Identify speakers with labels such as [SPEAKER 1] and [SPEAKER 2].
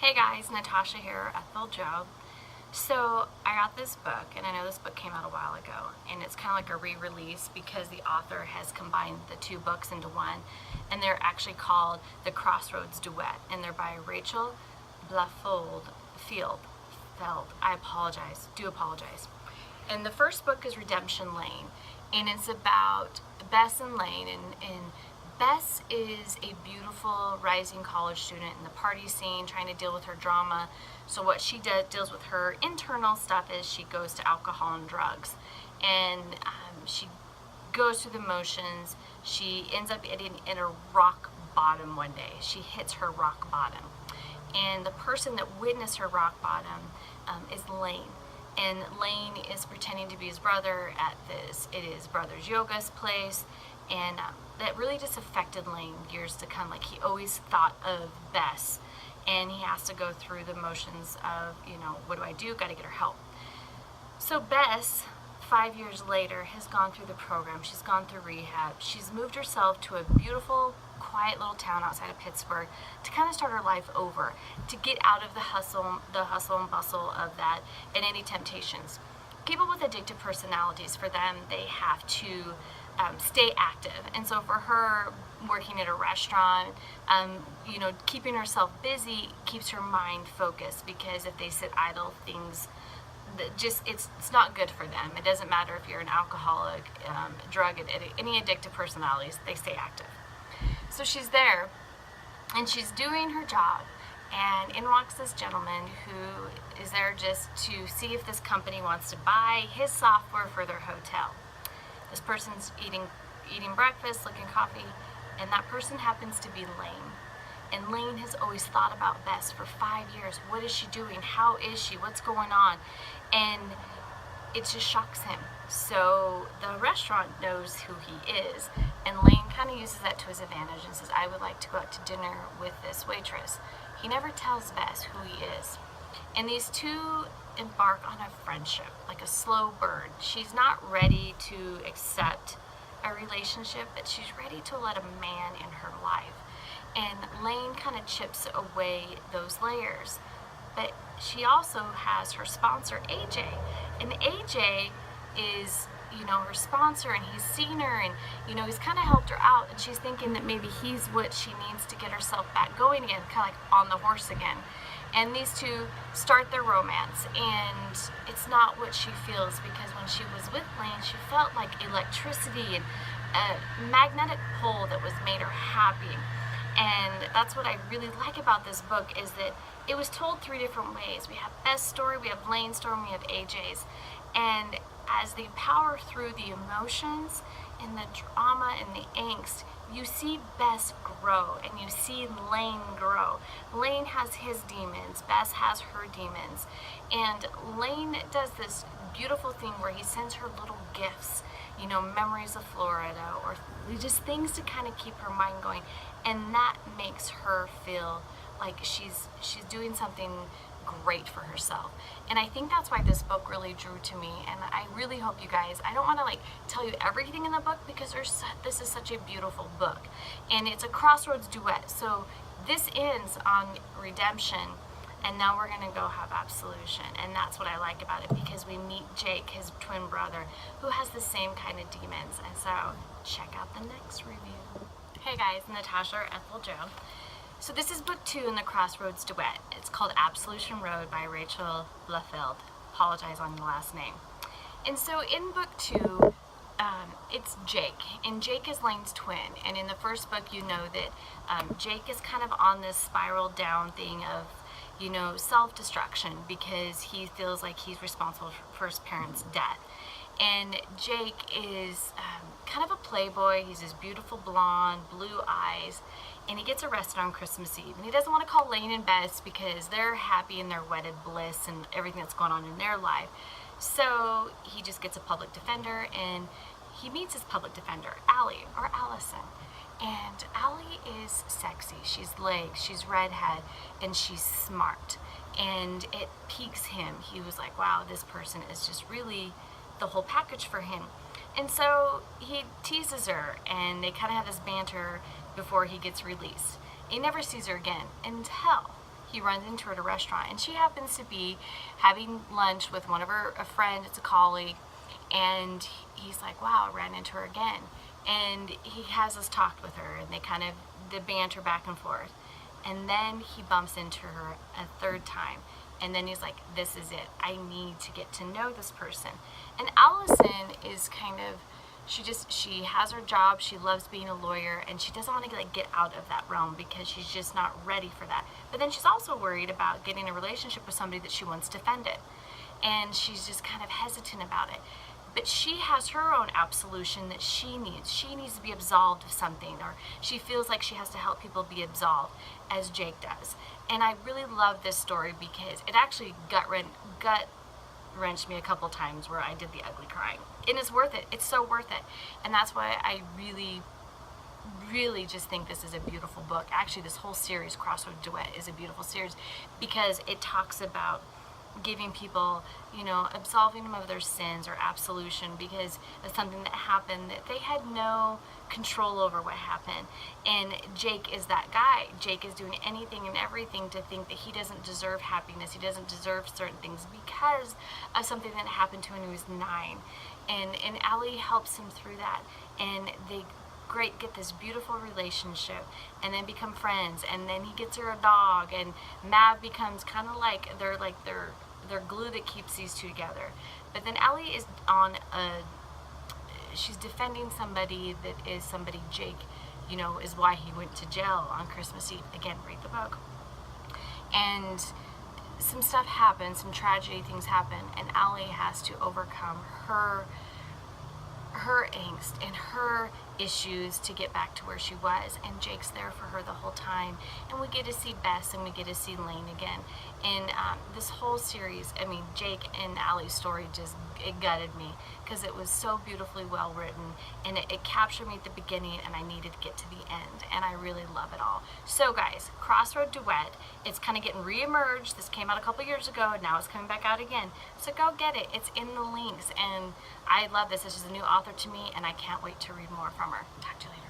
[SPEAKER 1] Hey guys, Natasha here at Joe. So I got this book, and I know this book came out a while ago, and it's kind of like a re-release because the author has combined the two books into one, and they're actually called the Crossroads Duet, and they're by Rachel Blaufeld. I do apologize. And the first book is Redemption Lane, and it's about Bess and Lane, and Bess is a beautiful rising college student in the party scene, trying to deal with her drama. So what she deals with her internal stuff is she goes to alcohol and drugs, and she goes through the motions. She ends up in a rock bottom one day. She hits her rock bottom, and the person that witnessed her rock bottom is Lane. And Lane is pretending to be his brother at it is Brothers Yoga's place, and that really just affected Lane years to come. Like, he always thought of Bess, and he has to go through the motions of, what do I do? Got to get her help. So Bess, 5 years later, has gone through the program. She's gone through rehab. She's moved herself to a beautiful, quiet little town outside of Pittsburgh to kind of start her life over, to get out of the hustle and bustle of that, and any temptations. People with addictive personalities, for them, they have to stay active. And so for her, working at a restaurant, keeping herself busy keeps her mind focused, because if they sit idle, things it's not good for them. It doesn't matter if you're an alcoholic, drug addict, any addictive personalities, they stay active. So she's there, and she's doing her job, and in walks this gentleman who is there just to see if this company wants to buy his software for their hotel. This person's eating breakfast, looking coffee, and that person happens to be Lane. And Lane has always thought about Bess for 5 years. What is she doing? How is she? What's going on? And it just shocks him. So the restaurant knows who he is, and Lane kind of uses that to his advantage and says, I would like to go out to dinner with this waitress. He never tells Bess who he is. And these two embark on a friendship, like a slow burn. She's not ready to accept a relationship, but she's ready to let a man in her life. And Lane kind of chips away those layers. But she also has her sponsor, AJ. And AJ is, her sponsor, and he's seen her, and, he's kind of helped her out. And she's thinking that maybe he's what she needs to get herself back going again, kind of like on the horse again. And these two start their romance, and it's not what she feels, because when she was with Lane, she felt like electricity and a magnetic pull that was made her happy. And that's what I really like about this book, is that it was told 3 different ways. We have Bess' story, we have Lane's story, and we have AJ's. And as they power through the emotions and the drama and the angst, you see Bess grow, and you see Lane grow. Lane has his demons, Bess has her demons. And Lane does this beautiful thing where he sends her little gifts, memories of Florida, or just things to kind of keep her mind going. And that makes her feel like she's doing something great for herself. And I think that's why this book really drew to me, and I really hope you guys, I don't want to tell you everything in the book, because this is such a beautiful book, and it's a Crossroads duet. So this ends on redemption, and now we're going to go have absolution. And that's what I like about it, because we meet Jake, his twin brother, who has the same kind of demons. And so check out the next review. Hey guys, Natasha Ethel Joe. So this is book 2 in the Crossroads duet. It's called Absolution Road by Rachel Blaufeld. Apologize on the last name. And so in book 2, it's Jake, and Jake is Lane's twin. And in the first book, you know that Jake is kind of on this spiral down thing of, self-destruction, because he feels like he's responsible for his parents' death. And Jake is kind of a playboy. He's this beautiful blonde, blue eyes, and he gets arrested on Christmas Eve. And he doesn't want to call Lane and Bess, because they're happy in their wedded bliss and everything that's going on in their life. So he just gets a public defender, and he meets his public defender, Allie, or Allison. And Allie is sexy. She's legs, she's redhead, and she's smart. And it piques him. He was like, wow, this person is just really the whole package for him. And so he teases her, and they kind of have this banter before he gets released. He never sees her again until he runs into her at a restaurant, and she happens to be having lunch with a friend, it's a colleague, and he's like, wow, I ran into her again. And he has us talked with her, and they banter back and forth. And then he bumps into her a third time. And then he's like, this is it. I need to get to know this person. And Allison is she has her job, she loves being a lawyer, and she doesn't want to get out of that realm because she's just not ready for that. But then she's also worried about getting a relationship with somebody that she once defended. And she's just kind of hesitant about it. But she has her own absolution that she needs. She needs to be absolved of something, or she feels like she has to help people be absolved, as Jake does. And I really love this story because it actually gut wrenched me a couple times where I did the ugly crying. And it's worth it. It's so worth it. And that's why I really, really just think this is a beautiful book. Actually, this whole series, Crossroads Duet, is a beautiful series because it talks about giving people, absolving them of their sins or absolution because of something that happened that they had no control over what happened. And Jake is that guy. Jake is doing anything and everything to think that he doesn't deserve happiness. He doesn't deserve certain things because of something that happened to him when he was 9. And Allie helps him through that. And they get this beautiful relationship and then become friends, and then he gets her a dog, and Mav becomes kind of like their glue that keeps these two together. But then Ellie is she's defending somebody that is somebody Jake, is why he went to jail on Christmas Eve. Again, read the book. And some stuff happens, some tragedy things happen, and Ellie has to overcome her angst and her issues to get back to where she was, and Jake's there for her the whole time, and we get to see Bess and we get to see Lane again. And this whole series, Jake and Allie's story it gutted me because it was so beautifully well written, and it captured me at the beginning, and I needed to get to the end, and I really love it all. So guys, Crossroad Duet, it's kind of getting re-emerged. This came out a couple years ago, and now it's coming back out again. So go get it. It's in the links, and I love this. This is a new author to me, and I can't wait to read more from her. Talk to you later.